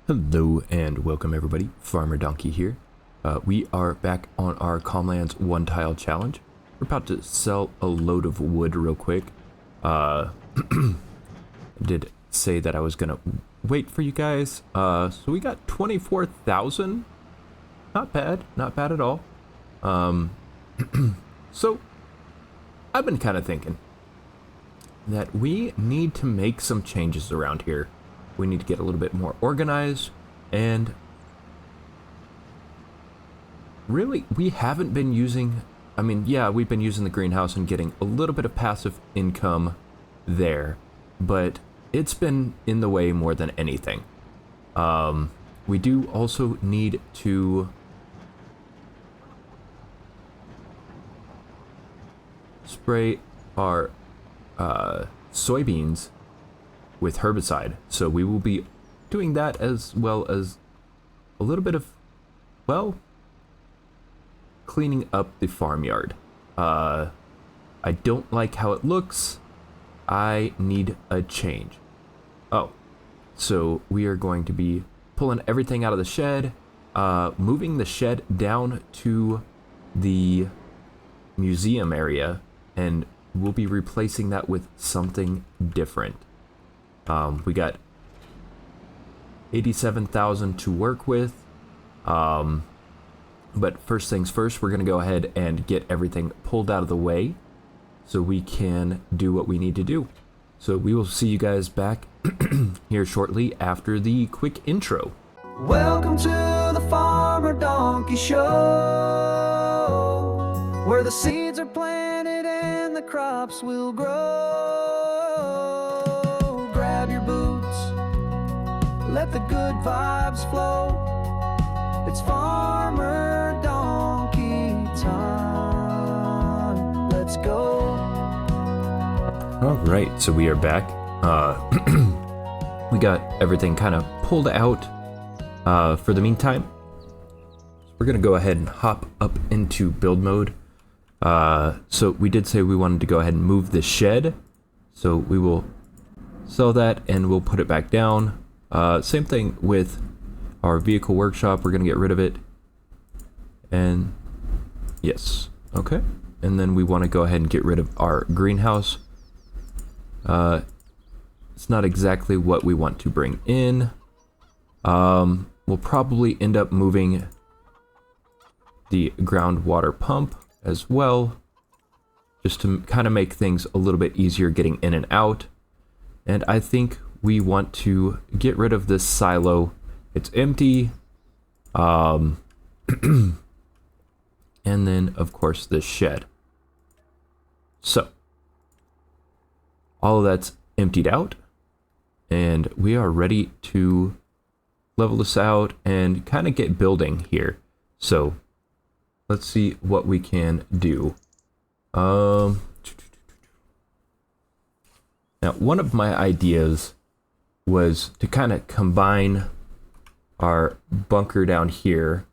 Hello and welcome everybody, Farmer Dnkey here. We are back on our Calmlands one tile challenge. We're about to sell a load of wood real quick. I did say that I was gonna wait for you guys. So we got 24,000. Not bad, not bad at all. So I've been kind of thinking that we need to make some changes around here. We need to get a little bit more organized, and really, we haven't been using, yeah, we've been using the greenhouse and getting a little bit of passive income there, but it's been in the way more than anything. We do also need to spray our soybeans with herbicide, so we will be doing that, as well as a little bit of, well, cleaning up the farmyard. I don't like how it looks. I need a change. Oh, so we are going to be pulling everything out of the shed, moving the shed down to the museum area, and we'll be replacing that with something different. We got 87,000 to work with. But first things first, we're going to go ahead and get everything pulled out of the way so we can do what we need to do. So we will see you guys back here shortly after the quick intro. Welcome to the Farmer Dnkey Show, where the seeds are planted and the crops will grow. Grab your boots, let the good vibes flow. It's Farmer Dnkey time. Let's go. All right, so we are back. We got everything kind of pulled out for the meantime. So we're going to go ahead and hop up into build mode. So we did say we wanted to go ahead and move the shed. So we will sell that and we'll put it back down. Same thing with our vehicle workshop. We're going to get rid of it. And yes, okay. And then we want to go ahead and get rid of our greenhouse. It's not exactly what we want to bring in. We'll probably end up moving the groundwater pump as well, just to kind of make things a little bit easier getting in and out. And I think we want to get rid of this silo. It's empty. And then, of course, this shed. So, all of that's emptied out, and we are ready to level this out and kind of get building here. So, let's see what we can do. Now, one of my ideas was to kind of combine our bunker down here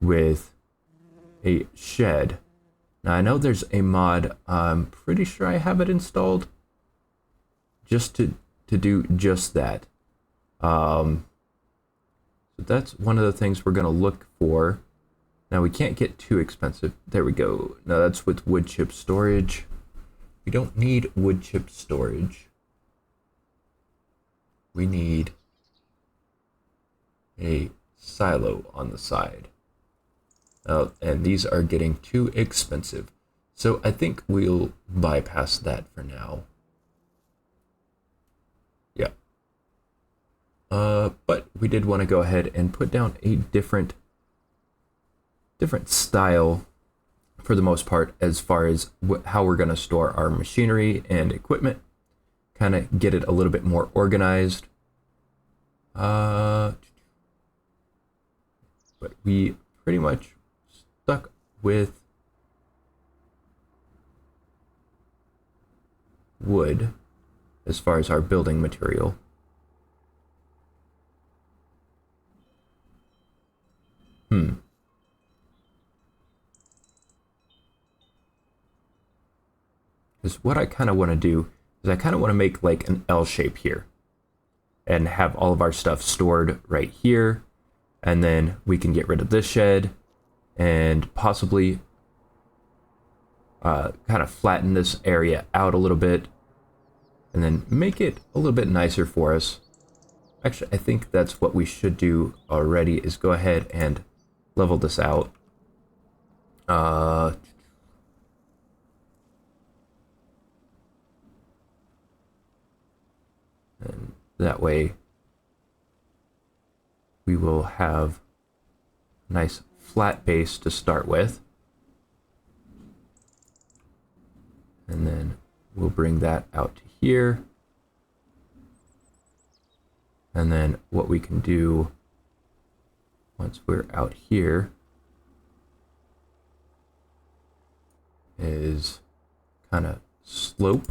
with a shed. Now, I know there's a mod, I'm pretty sure I have it installed, just to do just that. So that's one of the things we're going to look for. Now, we can't get too expensive. There we go. Now, that's with wood chip storage. We don't need wood chip storage. We need a silo on the side. And these are getting too expensive. So I think we'll bypass that for now. Yeah. But we did want to go ahead and put down a different style for the most part, as far as how we're going to store our machinery and equipment. Kind of get it a little bit more organized. But we pretty much stuck with wood as far as our building material. Because what I kind of want to do is I kind of want to make like an L shape here. and have all of our stuff stored right here. And then we can get rid of this shed and possibly kind of flatten this area out a little bit and then make it a little bit nicer for us. Actually, I think that's what we should do already, is go ahead and level this out. And that way we will have a nice flat base to start with. And then we'll bring that out to here. And then what we can do once we're out here is kind of slope.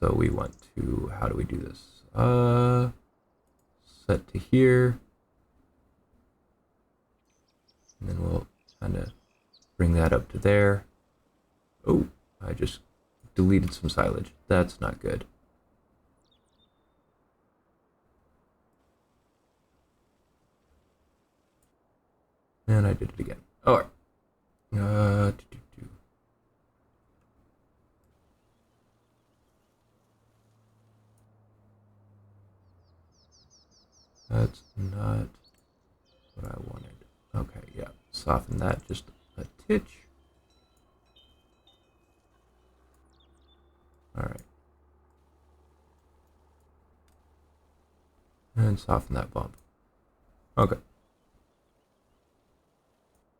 So we want to, how do we do this? Set to here. And then we'll kind of bring that up to there. Oh, I just deleted some silage. That's not good. And I did it again. All right. That's not what I wanted. Okay, yeah. Soften that just a titch. All right. And soften that bump. Okay.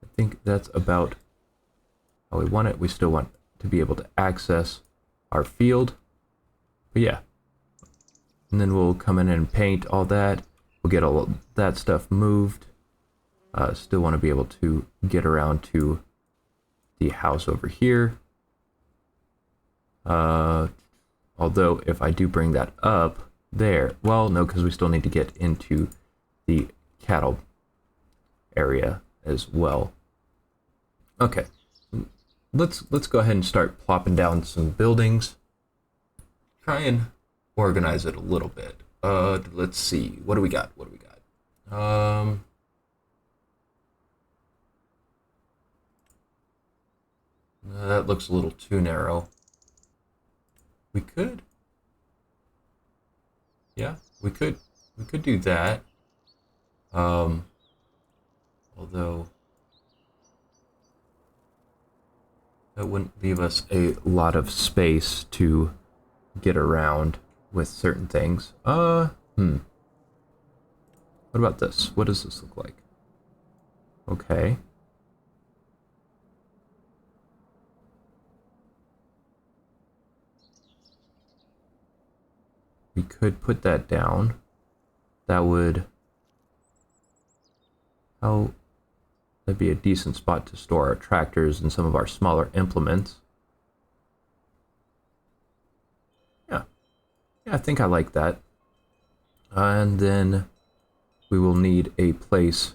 I think that's about how we want it. We still want to be able to access our field. But yeah. And then we'll come in and paint all that. We'll get all that stuff moved. Still want to be able to get around to the house over here. Although if I do bring that up there, well, no, because we still need to get into the cattle area as well. Okay, let's go ahead and start plopping down some buildings. Try and organize it a little bit. Let's see. What do we got? What do we got? That looks a little too narrow. We could. Yeah, we could do that. Although that wouldn't leave us a lot of space to get around with certain things. What about this? What does this look like? Okay. We could put that down. That would... that'd be a decent spot to store our tractors and some of our smaller implements. Yeah, I think I like that. And then we will need a place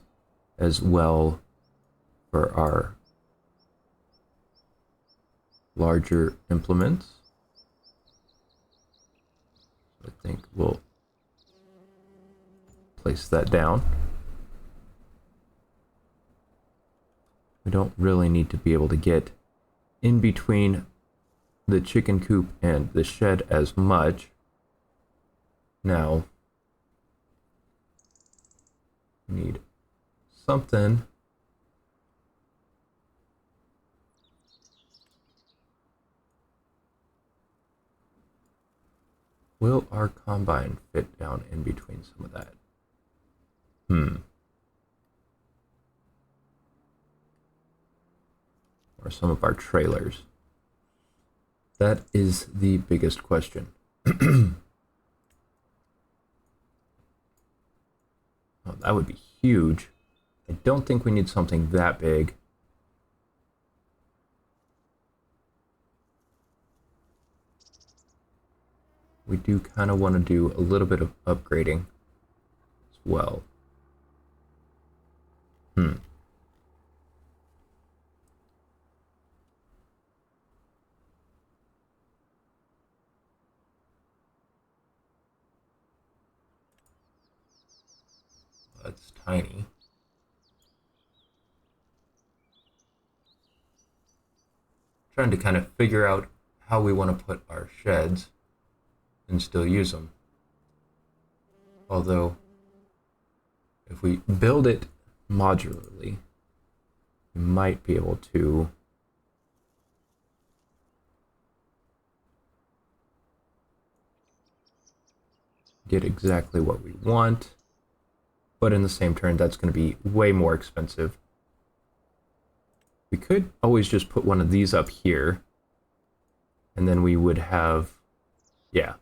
as well for our larger implements. I think we'll place that down. We don't really need to be able to get in between the chicken coop and the shed as much. Now, we need something will our combine fit down in between some of that? Or some of our trailers? That is the biggest question. Oh, that would be huge. I don't think we need something that big. We do kind of want to do a little bit of upgrading as well. tiny. Trying to kind of figure out how we want to put our sheds and still use them. Although, if we build it modularly, we might be able to get exactly what we want, but in the same turn, that's going to be way more expensive. We could always just put one of these up here, and then we would have, yeah,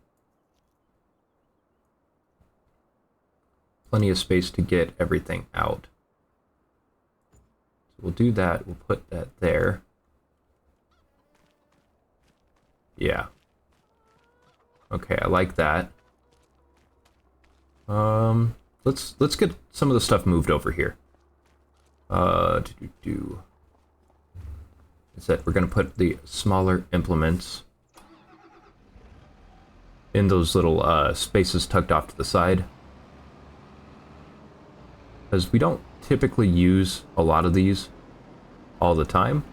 plenty of space to get everything out. So we'll do that. We'll put that there. Yeah. Okay, I like that. Let's get some of the stuff moved over here. Is that we're gonna put the smaller implements in those little spaces tucked off to the side, because we don't typically use a lot of these all the time.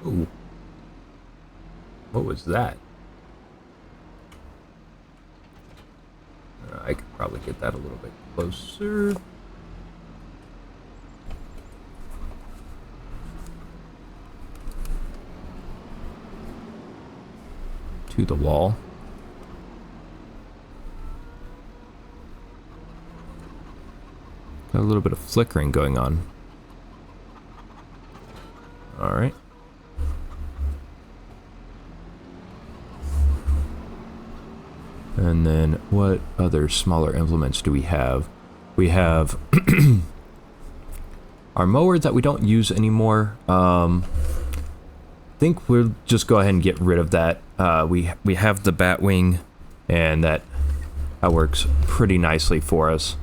Ooh. What was that? I could probably get that a little bit closer. To the wall. Got a little bit of flickering going on. All right. And then what other smaller implements do we have? We have our mower that we don't use anymore. I think we'll just go ahead and get rid of that. We have the Batwing, and that works pretty nicely for us.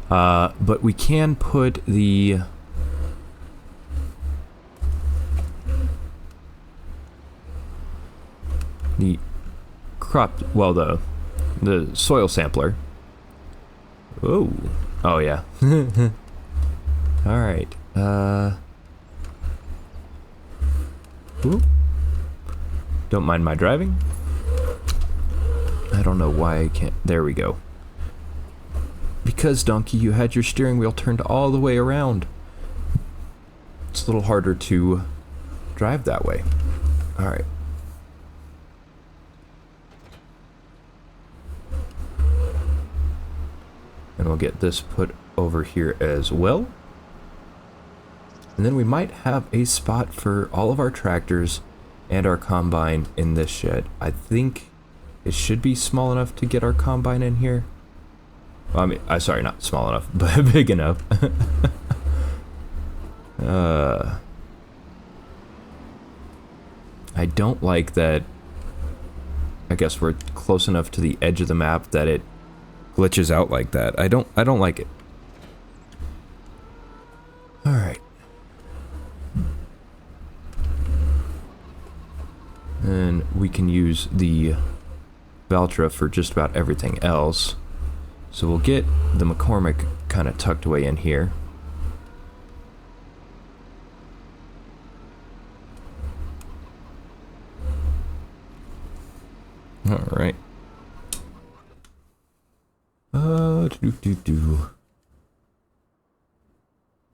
But we can put the crop, well, the soil sampler. Oh yeah. All right. Ooh. Don't mind my driving. I don't know why I can't. There we go. Because, Dnkey, you had your steering wheel turned all the way around. It's a little harder to drive that way. All right. And we'll get this put over here as well. And then we might have a spot for all of our tractors and our combine in this shed. I think it should be small enough to get our combine in here. Well, I mean, sorry, not small enough, but big enough. I don't like that. I guess we're close enough to the edge of the map that it glitches out like that. I don't like it. All right. And we can use the Valtra for just about everything else. So we'll get the McCormick kind of tucked away in here. All right.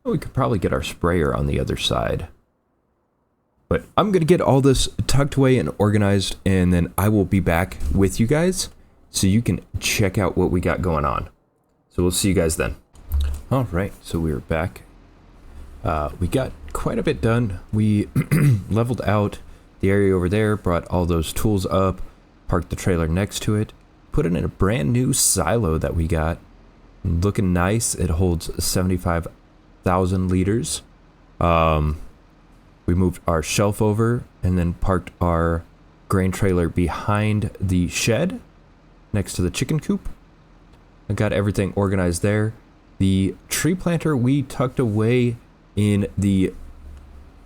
We could probably get our sprayer on the other side. But I'm going to get all this tucked away and organized, and then I will be back with you guys so you can check out what we got going on. So we'll see you guys then. All right, so we're back. We got quite a bit done. We leveled out the area over there, brought all those tools up, parked the trailer next to it, put it in a brand new silo that we got. Looking nice. It holds 75,000 liters. We moved our shelf over and then parked our grain trailer behind the shed next to the chicken coop. I got everything organized there. The tree planter we tucked away in the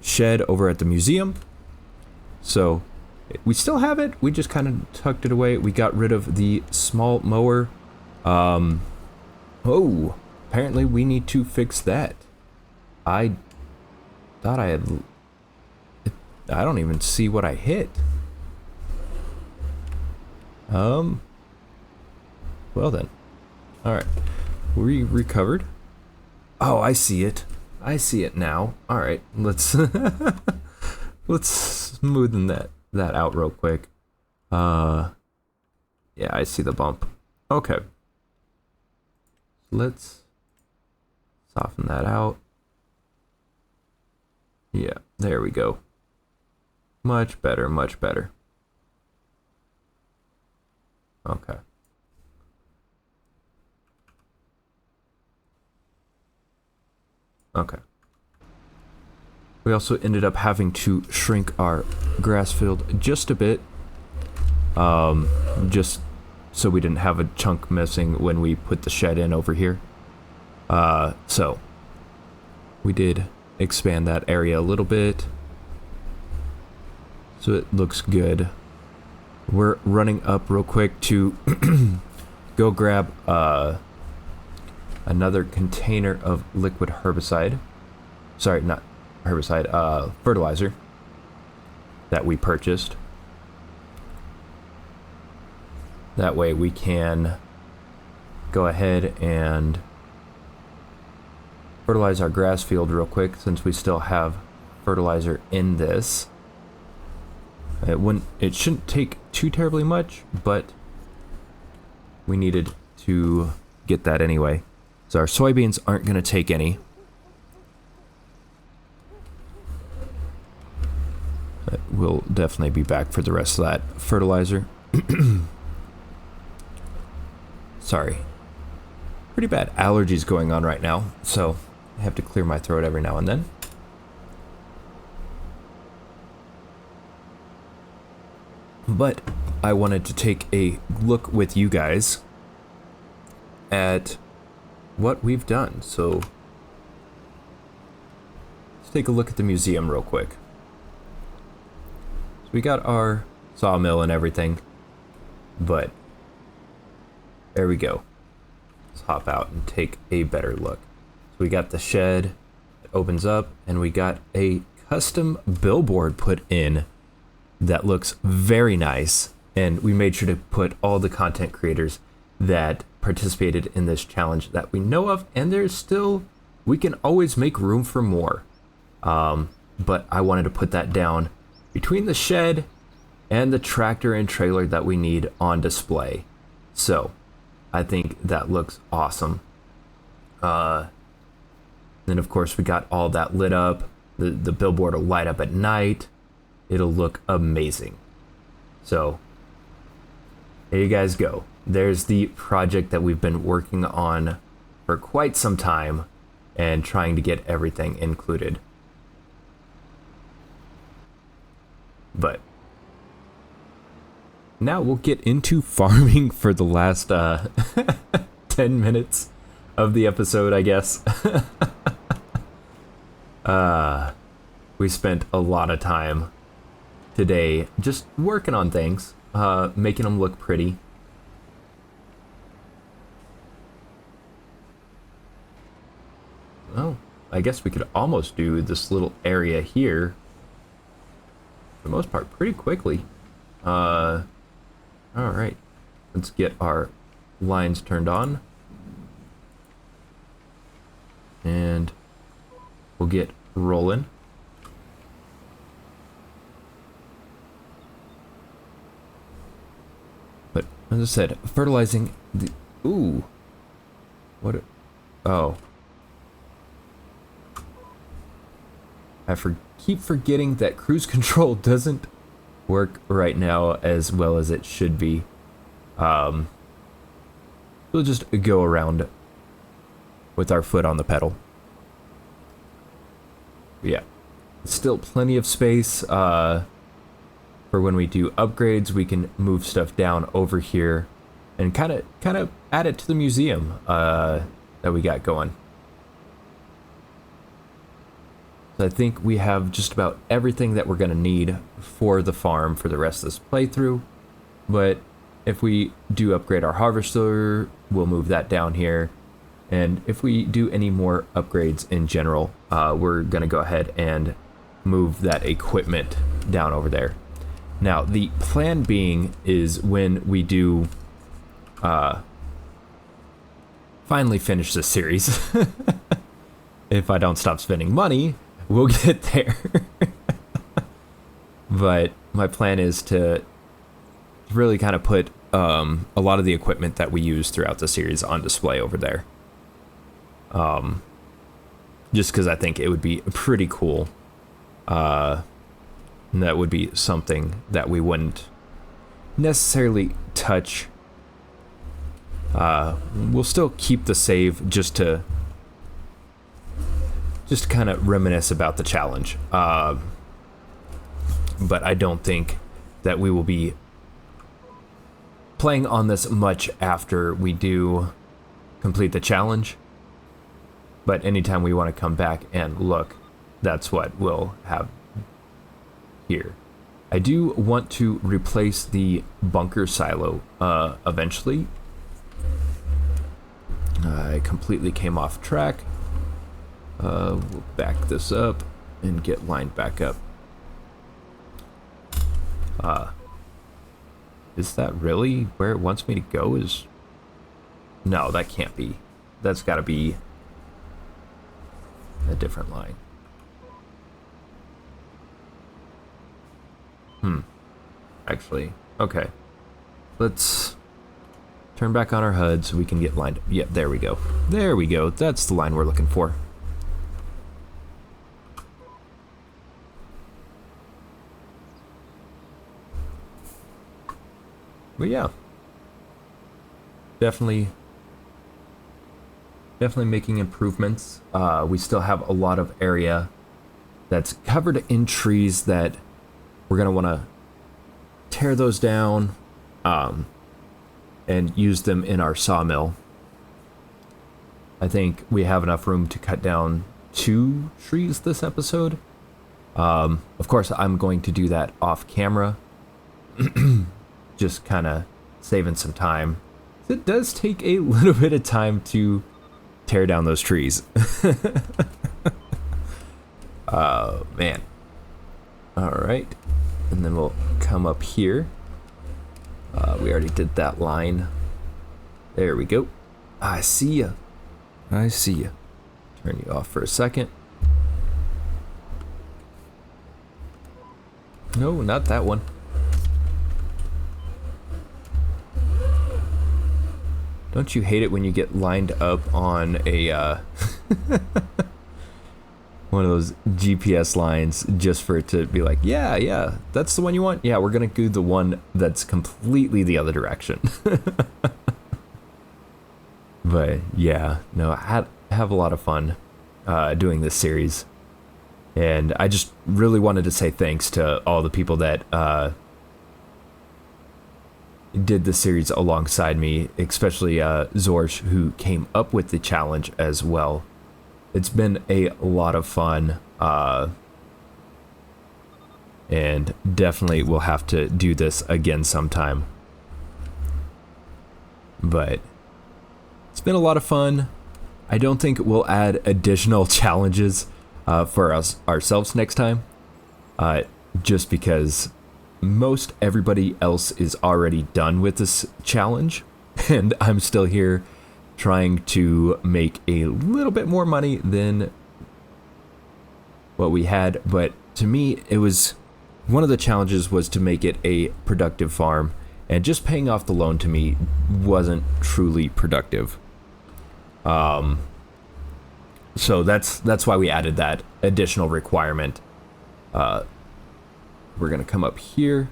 shed over at the museum. So We still have it. We just kind of tucked it away. We got rid of the small mower. Oh, apparently we need to fix that. I thought I had... I don't even see what I hit. Well then. Alright. We recovered. Oh, I see it. I see it now. Alright, let's... let's smoothen that out real quick. Yeah, I see the bump. Okay. Let's soften that out. Yeah, there we go. Much better, much better. Okay. Okay. We also ended up having to shrink our grass field just a bit. Just so we didn't have a chunk missing when we put the shed in over here. So we did expand that area a little bit. So it looks good. We're running up real quick to go grab another container of liquid herbicide. Sorry, not herbicide, fertilizer that we purchased. That way we can go ahead and fertilize our grass field real quick, since we still have fertilizer in this. It shouldn't take too terribly much, but we needed to get that anyway. So our soybeans aren't going to take any. But we'll definitely be back for the rest of that fertilizer. Sorry. Pretty bad allergies going on right now, so I have to clear my throat every now and then. But I wanted to take a look with you guys at what we've done. So let's take a look at the museum real quick. So we got our sawmill and everything, but there we go. Let's hop out and take a better look. So we got the shed that opens up, and we got a custom billboard put in that looks very nice, and we made sure to put all the content creators that participated in this challenge that we know of, and there's still, we can always make room for more. But I wanted to put that down between the shed and the tractor and trailer that we need on display. So I think that looks awesome. Then of course we got all that lit up. The billboard will light up at night. It'll look amazing. So there you guys go. There's the project that we've been working on for quite some time and trying to get everything included. But now we'll get into farming for the last 10 minutes of the episode, I guess. We spent a lot of time today just working on things, making them look pretty. Oh, I guess we could almost do this little area here, for the most part, pretty quickly. Alright, let's get our lines turned on, and we'll get rolling. But as I said, fertilizing the... Ooh. What? Oh. I keep forgetting that cruise control doesn't work right now as well as it should be. We'll just go around with our foot on the pedal. Yeah. Still plenty of space. For when we do upgrades, we can move stuff down over here and kind of add it to the museum that we got going. So I think we have just about everything that we're going to need for the farm for the rest of this playthrough. But if we do upgrade our harvester, we'll move that down here. And if we do any more upgrades in general, we're going to go ahead and move that equipment down over there. Now, the plan being is when we do finally finish this series, if I don't stop spending money, we'll get there. But my plan is to really kind of put a lot of the equipment that we use throughout the series on display over there. Just because I think it would be pretty cool. And that would be something that we wouldn't necessarily touch. We'll still keep the save just to kind of reminisce about the challenge. But I don't think that we will be playing on this much after we do complete the challenge. But anytime we want to come back and look, that's what we'll have here. I do want to replace the bunker silo eventually. I completely came off track. We'll back this up and get lined back up. Is that really where it wants me to go? No, that can't be. That's got to be a different line. Actually, okay. Let's turn back on our HUD so we can get lined up. Yeah, there we go. There we go. That's the line we're looking for. But yeah. Definitely making improvements. We still have a lot of area that's covered in trees that we're going to want to tear those down and use them in our sawmill. I think we have enough room to cut down 2 trees this episode. Of course, I'm going to do that off camera. Just kind of saving some time. It does take a little bit of time to tear down those trees. Man. All right. And then we'll come up here. We already did that line. There we go. I see ya. I see ya. Turn you off for a second. No, not that one. Don't you hate it when you get lined up on a one of those GPS lines just for it to be like, yeah, that's the one you want? Yeah, we're gonna do the one that's completely the other direction. But yeah, no, I have a lot of fun doing this series. And I just really wanted to say thanks to all the people that did the series alongside me, especially Zorch, who came up with the challenge as well. It's been a lot of fun, and definitely we'll have to do this again sometime. But it's been a lot of fun. I don't think we'll add additional challenges for ourselves next time, just because most everybody else is already done with this challenge, and I'm still here trying to make a little bit more money than what we had. But to me, it was one of the challenges was to make it a productive farm, and just paying off the loan to me wasn't truly productive. So that's why we added that additional requirement. We're gonna come up here.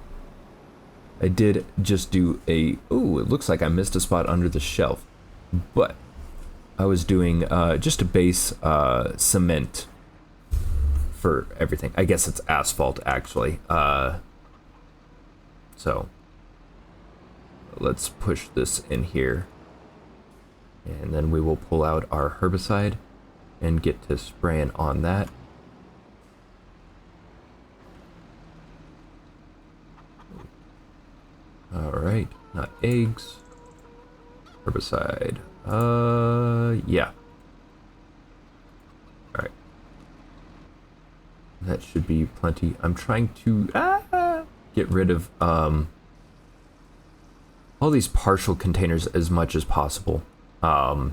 I did just do it looks like I missed a spot under the shelf, but I was doing just a base cement for everything. I guess it's asphalt actually. So let's push this in here, and then we will pull out our herbicide and get to spraying on that. right? Not eggs. Herbicide. Yeah. Alright. That should be plenty. I'm trying to get rid of all these partial containers as much as possible. So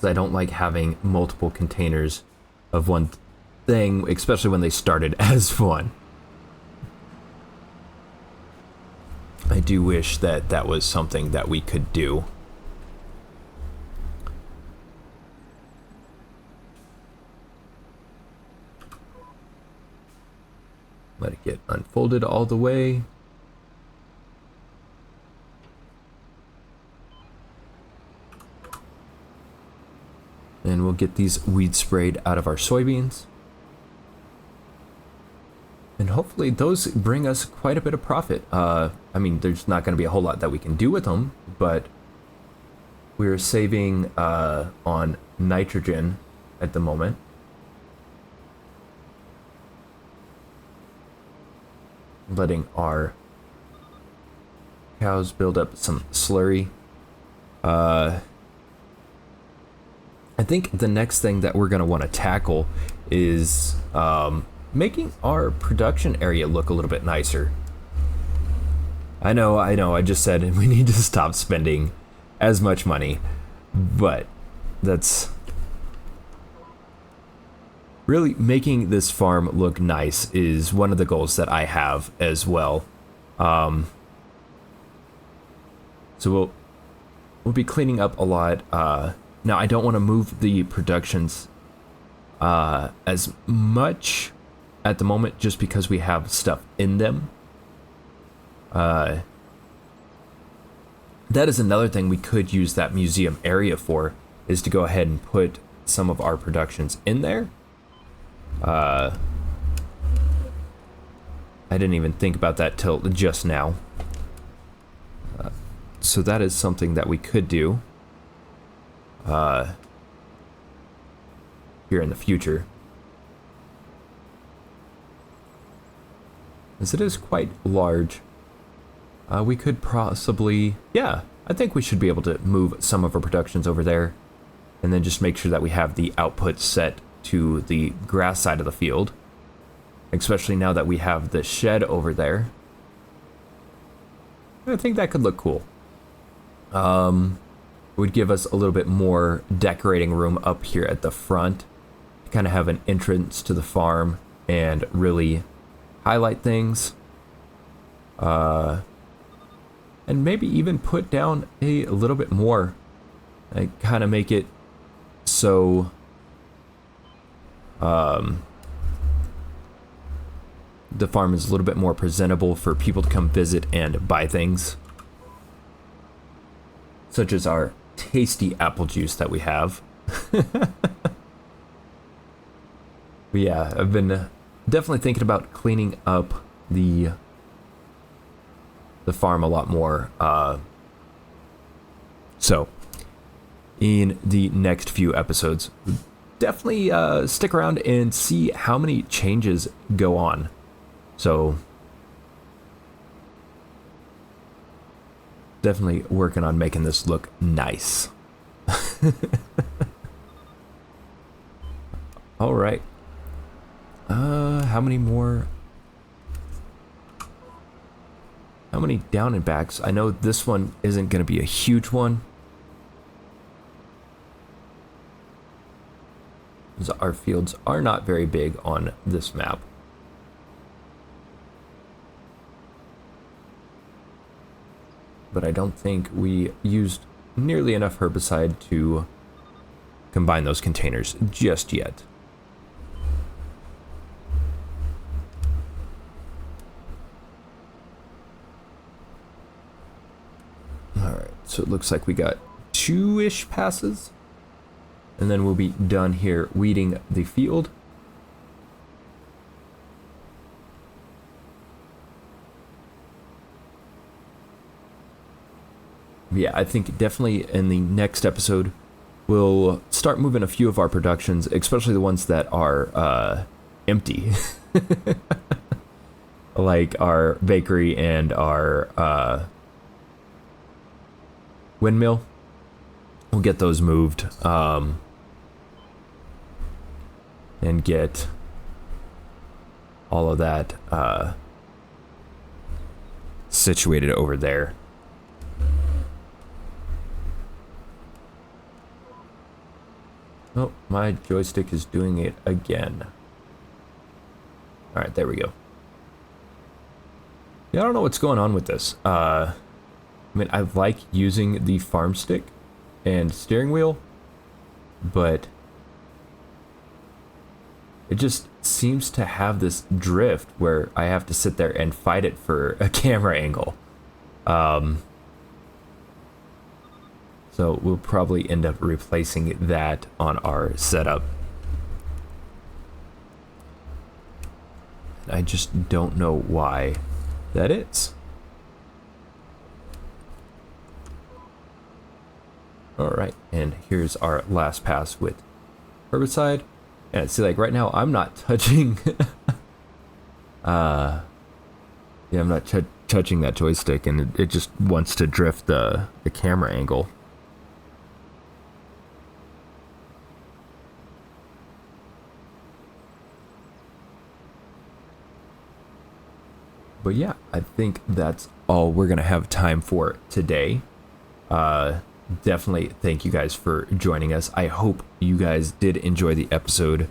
I don't like having multiple containers of one thing, especially when they started as one. I do wish that that was something that we could do. Let it get unfolded all the way. And we'll get these weeds sprayed out of our soybeans. And hopefully those bring us quite a bit of profit. I mean, there's not going to be a whole lot that we can do with them, but we're saving on nitrogen at the moment. Letting our cows build up some slurry. I think the next thing that we're going to want to tackle is making our production area look a little bit nicer. I know, I just said we need to stop spending as much money, but that's really making this farm look nice is one of the goals that I have as well. So we'll be cleaning up a lot. Now I don't want to move the productions as much at the moment just because we have stuff in them. That is another thing we could use that museum area for, is to go ahead and put some of our productions in there. I didn't even think about that till just now. So that is something that we could do here in the future. As it is quite large, we could possibly, yeah, I think we should be able to move some of our productions over there and then just make sure that we have the output set to the grass side of the field, especially now that we have the shed over there. I think that could look cool. Would give us a little bit more decorating room up here at the front, kind of have an entrance to the farm and really highlight things. And maybe even put down a little bit more, like kind of make it so the farm is a little bit more presentable for people to come visit and buy things, such as our tasty apple juice that we have. But yeah, I've been definitely thinking about cleaning up the farm a lot more. So in the next few episodes, definitely stick around and see how many changes go on. So definitely working on making this look nice. All right. How many more? How many down and backs? I know this one isn't going to be a huge one. Our fields are not very big on this map. But I don't think we used nearly enough herbicide to combine those containers just yet. Alright, so it looks like we got 2-ish passes. And then we'll be done here weeding the field. Yeah, I think definitely in the next episode, we'll start moving a few of our productions, especially the ones that are empty. A like our bakery and our windmill. We'll get those moved and get all of that situated over there. Oh, my joystick is doing it again. Alright, there we go. Yeah, I don't know what's going on with this. I mean, I like using the farm stick and steering wheel, but it just seems to have this drift where I have to sit there and fight it for a camera angle. So we'll probably end up replacing that on our setup. I just don't know why that is. Alright, and here's our last pass with herbicide. And see, like right now, I'm not touching. Yeah, I'm not touching that joystick, and it just wants to drift the camera angle. But yeah, I think that's all we're gonna have time for today. Definitely thank you guys for joining us. I hope you guys did enjoy the episode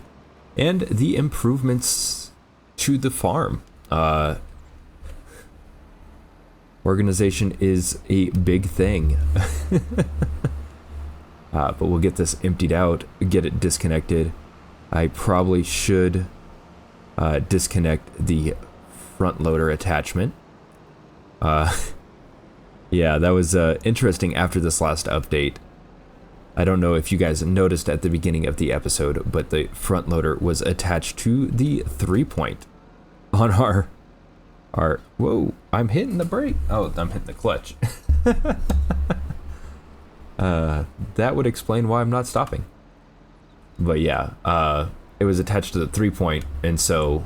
and the improvements to the farm. Organization is a big thing. But we'll get this emptied out, get it disconnected. I probably should disconnect the front loader attachment. Yeah, that was interesting after this last update. I don't know if you guys noticed at the beginning of the episode, but the front loader was attached to the 3-point on our whoa, I'm hitting the brake. Oh, I'm hitting the clutch. That would explain why I'm not stopping. But yeah, it was attached to the 3-point, and so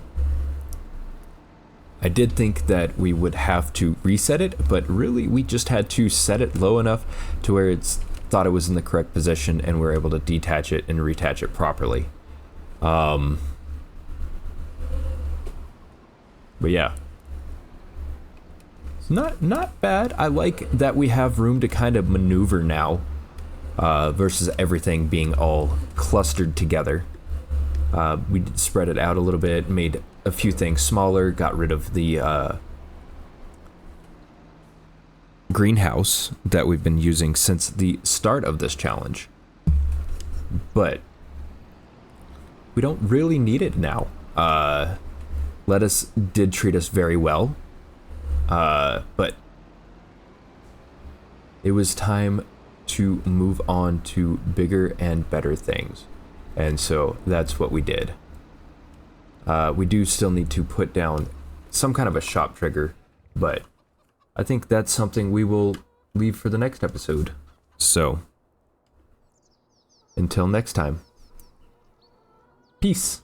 I did think that we would have to reset it, but really we just had to set it low enough to where it's thought it was in the correct position, and we're able to detach it and reattach it properly. But yeah, it's not bad. I like that we have room to kind of maneuver now, versus everything being all clustered together. We spread it out a little bit, made a few things smaller, got rid of the greenhouse that we've been using since the start of this challenge. But we don't really need it now. Lettuce did treat us very well, but it was time to move on to bigger and better things. And so that's what we did. We do still need to put down some kind of a shop trigger, but I think that's something we will leave for the next episode. So, until next time, peace.